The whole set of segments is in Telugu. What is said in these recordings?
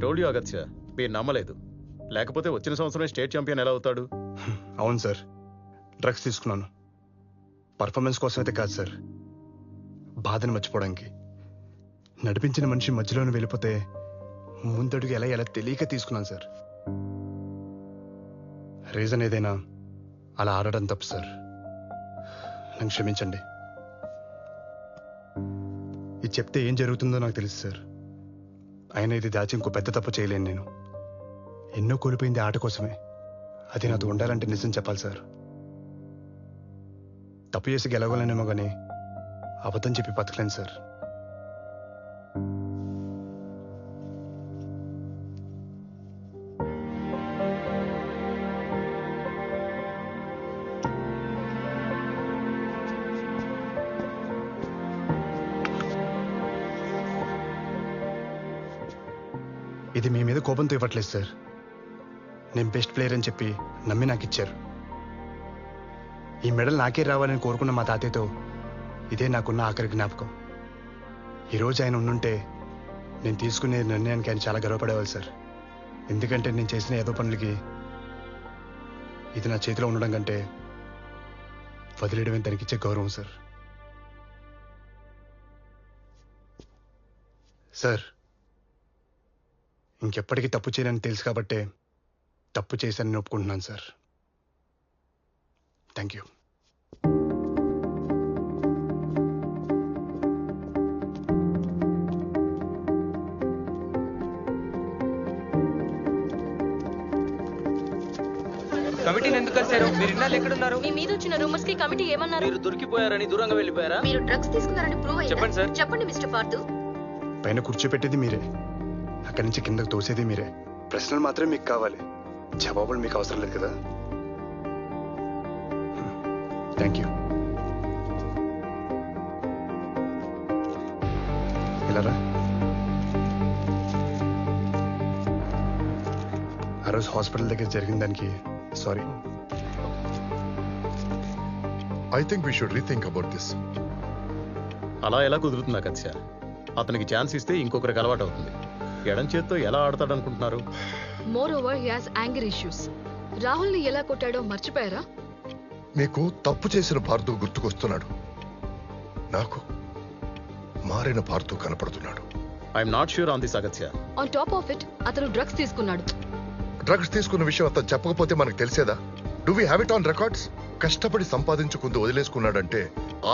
టోల్డ్ యూ అగత్య, మీరు నమ్మలేదు. లేకపోతే వచ్చిన సంవత్సరం స్టేట్ ఛాంపియన్ ఎలా అవుతాడు? అవును సార్, డ్రగ్స్ తీసుకున్నాను. పర్ఫార్మెన్స్ కోసం అయితే కాదు సార్, బాధను మర్చిపోవడానికి. నడిపించిన మనిషి మధ్యలోనే వెళ్ళిపోతే ముందడుగు ఎలా తెలియక తీసుకున్నాను సార్. రీజన్ ఏదైనా అలా ఆడడం తప్పు సార్, నన్ను క్షమించండి. ఇది చెప్తే ఏం జరుగుతుందో నాకు తెలుసు సార్, అయినా ఇది దాచి ఇంకో పెద్ద తప్పు చేయలేను నేను. ఎన్నో కోల్పోయింది ఆట కోసమే, అది నాతో ఉండాలంటే నిజం చెప్పాలి సార్. తప్పు చేసి గెలవగలనేమో కానీ అబద్ధం చెప్పి బతకలేను సార్. ఇది మీ మీద కోపంతో ఇవ్వట్లేదు సార్, నేను బెస్ట్ ప్లేయర్ అని చెప్పి నమ్మి నాకు ఇచ్చారు. ఈ మెడల్ నాకే రావాలని కోరుకున్న మా తాతయ్యతో ఇదే నాకున్న ఆఖరి జ్ఞాపకం. ఈరోజు ఆయన ఉండుంటే నేను తీసుకునే నిర్ణయానికి ఆయన చాలా గర్వపడేవాళ్ళు సార్. ఎందుకంటే నేను చేసిన ఏదో పనులకి ఇది నా చేతిలో ఉండడం కంటే వదిలేయడమే తనకిచ్చే గౌరవం సార్. సార్, ఇంకెప్పటికీ తప్పు చేయనని తెలుసు కాబట్టే తప్పు చేశానని ఒప్పుకుంటున్నాను సార్. Thank you. కమిటీని ఎందుకు కలిశారు? మీరు ఇన్నాళ్ళు ఎక్కడున్నారు? మీ మీద వచ్చిన రూమర్స్ కి కమిటీ ఏమన్నారు? మీరు దొరికిపోయారని దూరంగా వెళ్ళిపోయారా? మీరు డ్రగ్స్ తీసుకున్నారని ప్రూవ్ అయ్యిందా? చెప్పండి సార్. చెప్పండి మిస్టర్ పార్థు. పైన కూర్చోపెట్టేది మీరే, అక్కడి నుంచి కిందకు తోసేది మీరే. ప్రశ్నలు మాత్రమే మీకు కావాలి, జవాబులు మీకు అవసరం లేదు కదా. Thank you. ఇలారా, ఆ రోజు హాస్పిటల్ దగ్గర జరిగిన దానికి sorry. I think we should rethink about this. అలా ఎలా కుదురుతుంది అగత్య? అతనికి ఛాన్స్ ఇస్తే ఇంకొకరికి అలవాటు అవుతుంది. ఎడం చేత్తో ఎలా ఆడతాడనుకుంటున్నారు? More over he has anger issues. Rahul ని ఎలా కొట్టాడో మర్చిపోయారా? మీకు తప్పు చేసిన పార్థు గుర్తుకొస్తున్నాడు, నాకు మారిన పార్థు కనపడుతున్నాడు. I'm not sure on this అగత్య. ఆన్ టాప్ ఆఫ్ ఇట్ అతను డ్రగ్స్ తీసుకున్నాడు. డ్రగ్స్ తీసుకున్న విషయం అతను చెప్పకపోతే మనకు తెలిసేదా? Do we have it on records? కష్టపడి సంపాదించుకుంటూ వదిలేసుకున్నాడంటే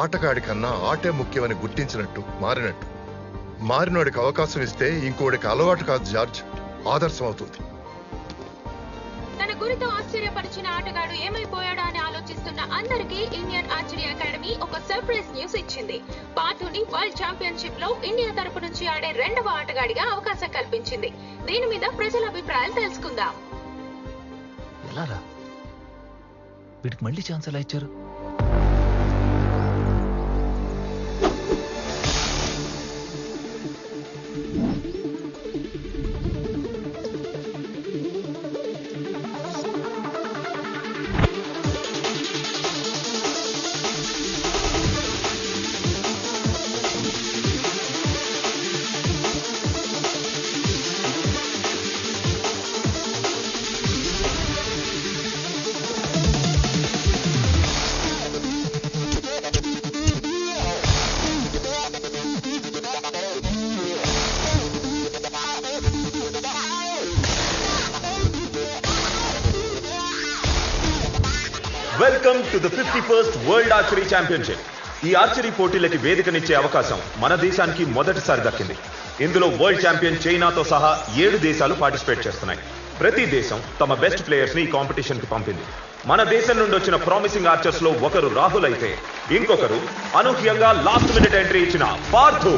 ఆటగాడి కన్నా ఆటే ముఖ్యమని గుర్తించినట్టు, మారినట్టు. మారినోడికి అవకాశం ఇస్తే ఇంకోడికి అలవాటు కాదు జార్జ్, ఆదర్శం అవుతుంది. తన గురితో ఆశ్చర్యపరిచిన ఆటగాడు ఏమైపోయాడా అని ఆలోచిస్తున్న అందరికీ ఇండియన్ ఆర్చరీ అకాడమీ ఒక సర్ప్రైజ్ న్యూస్ ఇచ్చింది. పార్థుని వరల్డ్ ఛాంపియన్షిప్ లో ఇండియా తరపు నుంచి ఆడే 2వ ఆటగాడిగా అవకాశం కల్పించింది. దీని మీద ప్రజల అభిప్రాయాలు తెలుసుకుందాం. ఎలారా వీడికి మళ్ళీ ఛాన్స్ ఎలా ఇచ్చారు? Welcome to the 51st world archery championship. ఈ ఆర్చరీ పోటీలకి వేదికనిచ్చే అవకాశం మన దేశానికి మొదటిసారి దక్కింది. ఇందులో వరల్డ్ ఛాంపియన్ చైనాతో సహా 7 దేశాలు పార్టిసిపేట్ చేస్తున్నాయి. ప్రతి దేశం తమ బెస్ట్ ప్లేయర్స్ ని ఈ కాంపిటీషన్ కి పంపింది. మన దేశం నుండి వచ్చిన ప్రామిసింగ్ ఆర్చర్స్ లో ఒకరు రాహుల్ అయితే ఇంకొకరు అనూహ్యంగా లాస్ట్ మినిట్ ఎంట్రీ ఇచ్చిన పార్థు.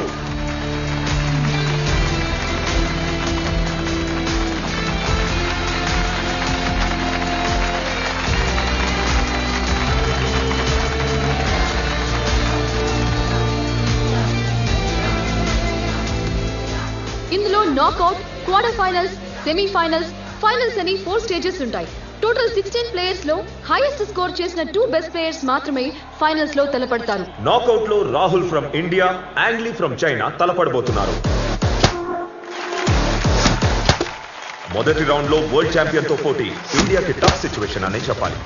ఇందులో knockout, quarter finals, semifinals, finals అని 4 స్టేజెస్ ఉంటాయి. టోటల్ 16 ప్లేయర్స్ లో హైయెస్ట్ స్కోర్ చేసిన 2 బెస్ట్ ప్లేయర్స్ మాత్రమే ఫైనల్స్ లో తలపడతారు. నాకౌట్ లో Rahul from India, Yangli from China తలపడబోతున్నారు. మొదటి రౌండ్ లో వరల్డ్ ఛాంపియన్ తో పోటీ ఇండియాకి టఫ్ సిచ్యువేషన్ అనే చెప్పాలి.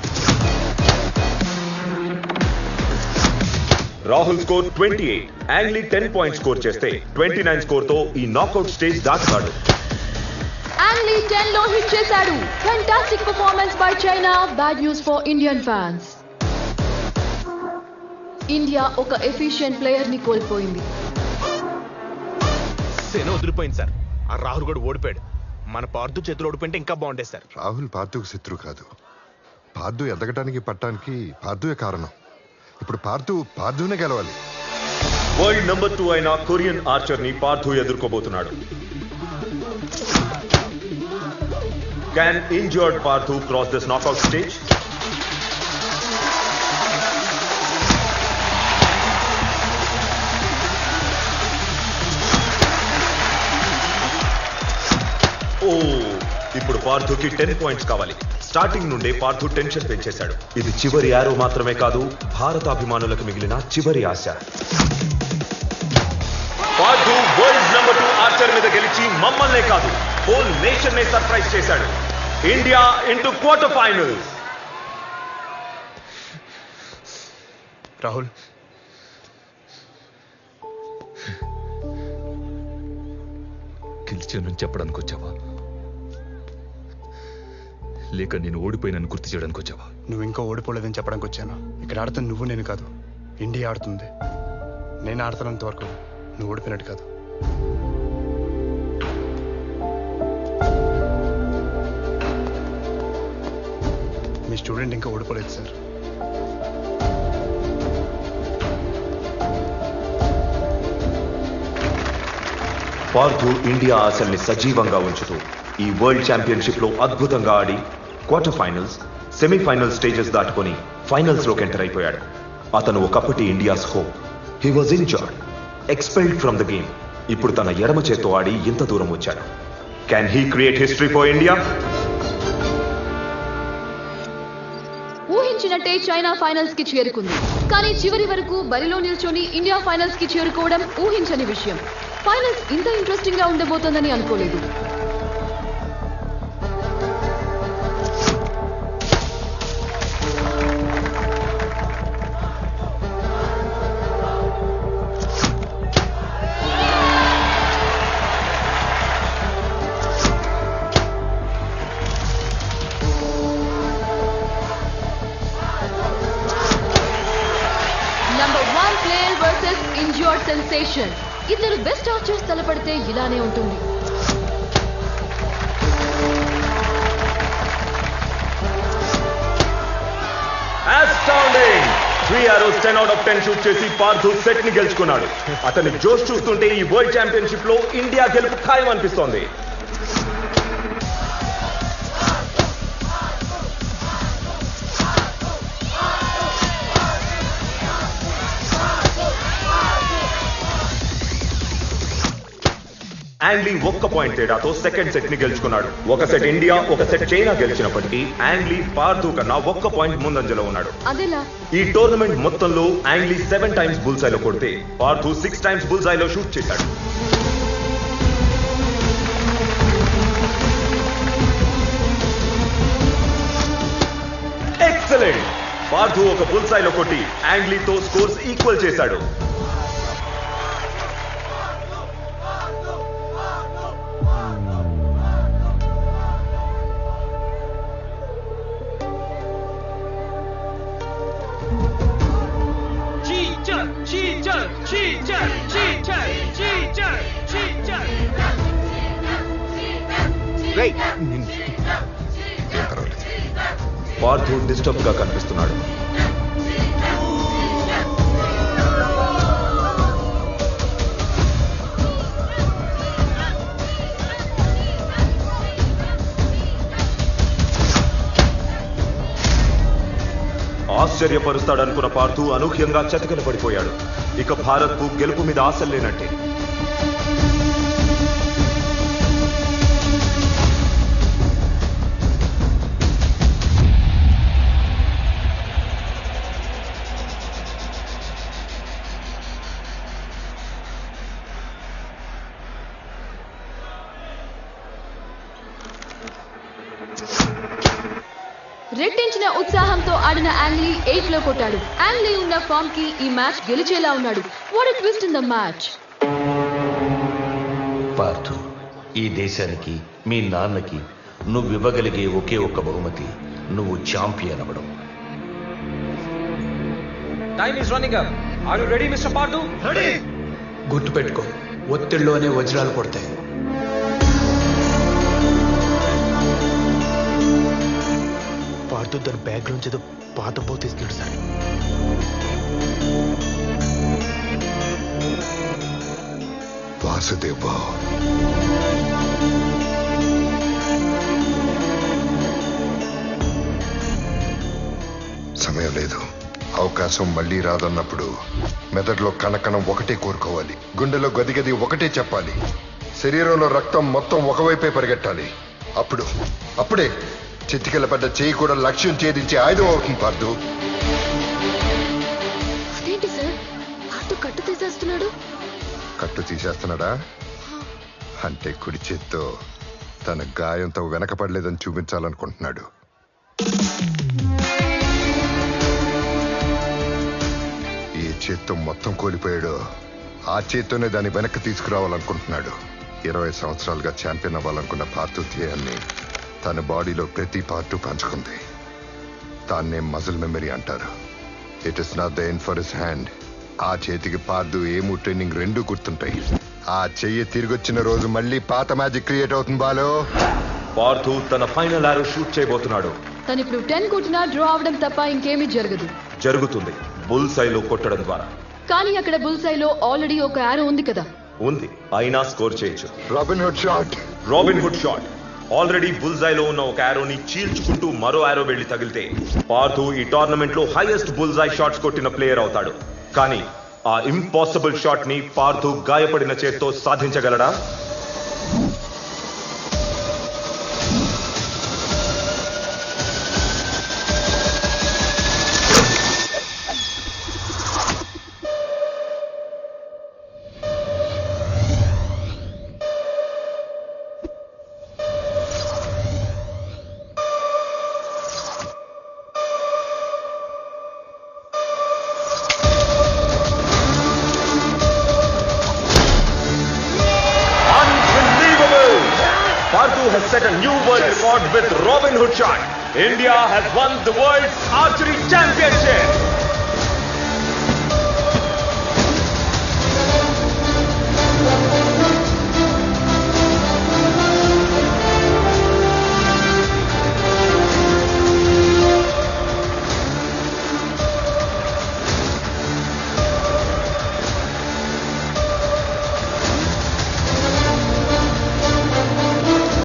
రాహుల్ స్కోర్ 28, యాంగ్లీ 10 పాయింట్స్ స్కోర్ చేస్తే 29 స్కోర్ తో ఈ నాకౌట్ స్టేజ్ దాటుతాడు. యాంగ్లీ 10 లో హిట్ చేశాడు. Fantastic performance by China. Bad news for Indian fans. India ఒక ఎఫిషియెంట్ ప్లేయర్ ని కోల్పోయింది. సేన వదిలిపోయింది సార్. ఆ రాహుల్ కూడా ఓడిపోయాడు. మన పార్థు చేతులు ఓడిపోయింటే ఇంకా బాగుండేది సార్. రాహుల్ పార్థుకు శత్రువు కాదు. పార్థు ఎదగటానికి పట్టానికి పార్థువే కారణం. ఇప్పుడు పార్థునే గెలవాలి. వరల్డ్ నెంబర్ 2 అయిన కొరియన్ ఆర్చర్ ని Partha ఎదుర్కోబోతున్నాడు. Can injured Parthu cross this knockout stage? ఇప్పుడు పార్థుకి 10 పాయింట్స్ కావాలి. స్టార్టింగ్ నుండే పార్థు టెన్షన్ పెంచేశాడు. ఇది చివరి యారో మాత్రమే కాదు, భారత అభిమానులకు మిగిలిన చివరి ఆశ. పార్థు వరల్డ్ నెంబర్ 2 ఆర్చర్ మీద గెలిచి మమ్మల్నే కాదు హోల్ నేషన్ నే సర్ప్రైజ్ చేశాడు. India into quarter finals. Rahul, గెలిచానని చెప్పడానికి వచ్చావా, లేక నేను ఓడిపోయినని గుర్తు చేయడానికి వచ్చావా? నువ్వు ఇంకా ఓడిపోలేదని చెప్పడానికి వచ్చాను. ఇక్కడ ఆడుతుంది నువ్వు, నేను కాదు. ఇండియా ఆడుతుంది. నేను ఆడుతున్నంత వరకు నువ్వు ఓడిపోయినట్టు కాదు. మీ స్టూడెంట్ ఇంకా ఓడిపోలేదు సార్. పార్థు ఇండియా ఆశల్ని సజీవంగా ఉంచుతూ ఈ వరల్డ్ ఛాంపియన్షిప్ లో అద్భుతంగా ఆడి క్వార్టర్ ఫైనల్స్, సెమీఫైనల్ స్టేజెస్ దాటుకొని ఫైనల్స్ లోకి ఎంటర్ అయిపోయాడు. అతను ఒకప్పటి India's hope. He was injured, expelled from the game. ఇప్పుడు తన ఎడమ చేత్తో ఆడి ఇంత దూరం వచ్చాడు. Can he create history for India? ఊహించినట్టే చైనా ఫైనల్స్ కి చేరుకుంది. కానీ చివరి వరకు బరిలో నిల్చొని ఇండియా ఫైనల్స్ కి చేరుకోవడం ఊహించని విషయం. ఫైనల్స్ ఇంత ఇంట్రెస్టింగ్ గా ఉండబోతోందని అనుకోలేదు. Number 1 player versus injured sensation. ఇద్దరు బెస్ట్ ఆర్చర్స్ తలపడితే ఇలానే ఉంటుంది. Astounding! 3 arrows 10 out of 10 shoot చేసి పార్థు సెట్ ని గెలుచుకున్నాడు. అతని జోష్ చూస్తుంటే ఈ వరల్డ్ ఛాంపియన్షిప్ లో ఇండియా గెలుపు ఖాయం అనిపిస్తోంది. యాంగ్లీ 1 పాయింట్ తేడాతో సెకండ్ సెట్ ని గెలుచుకున్నాడు. ఒక సెట్ ఇండియా, ఒక సెట్ చైనా గెలిచినప్పటికీ యాంగ్లీ పార్థు కన్నా 1 పాయింట్ ముందంజలో ఉన్నాడు. ఈ టోర్నమెంట్ మొత్తంలో యాంగ్లీ 7 టైమ్స్ బుల్సైలో కొడితే పార్థు 6 టైమ్స్ బుల్సైలో షూట్ చేశాడు. ఎక్సలెంట్! పార్థు ఒక బుల్సైలో కొట్టి యాంగ్లీతో స్కోర్స్ ఈక్వల్ చేశాడు. పార్థు డిస్టర్బ్ గా కనిపిస్తున్నాడు. ఆశ్చర్యపరుస్తాడనుకున్న పార్థు అనూహ్యంగా చతికిల పడిపోయాడు. ఇక భారత్ కు గెలుపు మీద ఆశలు లేనట్టే. రెట్టించిన ఉత్సాహంతో ఆడిన యాంగ్లీ 8 లో కొట్టాడు. యాంగ్లీ ఉన్న ఫామ్ కి ఈ మ్యాచ్ గెలిచేలా ఉన్నాడు. What a twist in the match. Partha, ఈ దేశానికి మీ నాన్నకి నువ్వు ఇవ్వగలిగే ఒకే ఒక్క బహుమతి నువ్వు ఛాంపియన్ అవ్వడం. Time is running up. Are you ready mister Pardhu? Ready. గుర్తుపెట్టుకో, ఒత్తిడిలోనే వజ్రాలు కొడతాయి. పార్థు తన బ్యాగ్ నుంచి ఏదో పాత బౌ తీస్తున్నాడు సార్. వాసుదేవ, సమయం లేదు. అవకాశం మళ్ళీ రాదన్నప్పుడు మెదడులో కణకణం ఒకటే కోరుకోవాలి, గుండెలో గదిగది ఒకటే చెప్పాలి, శరీరంలో రక్తం మొత్తం ఒకవైపే పరిగెట్టాలి. అప్పుడే చితికిలపడ్డ చేయి కూడా లక్ష్యం ఛేదించే ఆయుధం అవుతుంది. పార్థు, అదేంటి సార్ పార్దు కట్టు తీసేస్తున్నాడు? కట్టు తీసేస్తున్నాడా అంటే కుడి చేత్తో తన గాయంతో వెనకపడలేదని చూపించాలనుకుంటున్నాడు. ఏ చేత్తో మొత్తం కోల్పోయాడో ఆ చేత్తోనే దాన్ని వెనక్కి తీసుకురావాలనుకుంటున్నాడు. 20 సంవత్సరాలుగా ఛాంపియన్ అవ్వాలనుకున్న పార్థు ధ్యేయాన్ని తన బాడీలో ప్రతి పార్టు పంచుకుంది. దాన్నే మజిల్ మెమరీ అంటారు. It is not the end for his hand. ఆ చేతికి పార్థు ఏము ట్రైనింగ్ రెండూ గుర్తుంటాయి. ఆ చెయ్యి తిరిగొచ్చిన రోజు మళ్ళీ పాత మ్యాజిక్ క్రియేట్ అవుతుంది. బాలో, పార్థు తన ఫైనల్ ఆరో షూట్ చేయబోతున్నాడు. తను ఇప్పుడు 10 కొట్టినా డ్రా అవడం తప్ప ఇంకేమీ జరగదు. జరుగుతుంది బుల్సైలో కొట్టడం ద్వారా. కానీ అక్కడ బుల్సైలో ఆల్రెడీ ఒక యారో ఉంది కదా. ఉంది, అయినా స్కోర్ చేయొచ్చు. Robin Hood shot. Robin Hood shot. Already బుల్జైలో ఉన్న ఒక యారోని చీల్చుకుంటూ మరో యారో వెళ్లి తగిలితే పార్థు ఈ టోర్నమెంట్ లో హైయెస్ట్ బుల్జై షాట్స్ కొట్టిన ప్లేయర్ అవుతాడు. కానీ ఆ ఇంపాసిబుల్ షాట్ ని పార్థు గాయపడిన చేత్తో సాధించగలడా? Paardhu has set a new world record with Robin Hood shot. India has won the World's Archery Championship.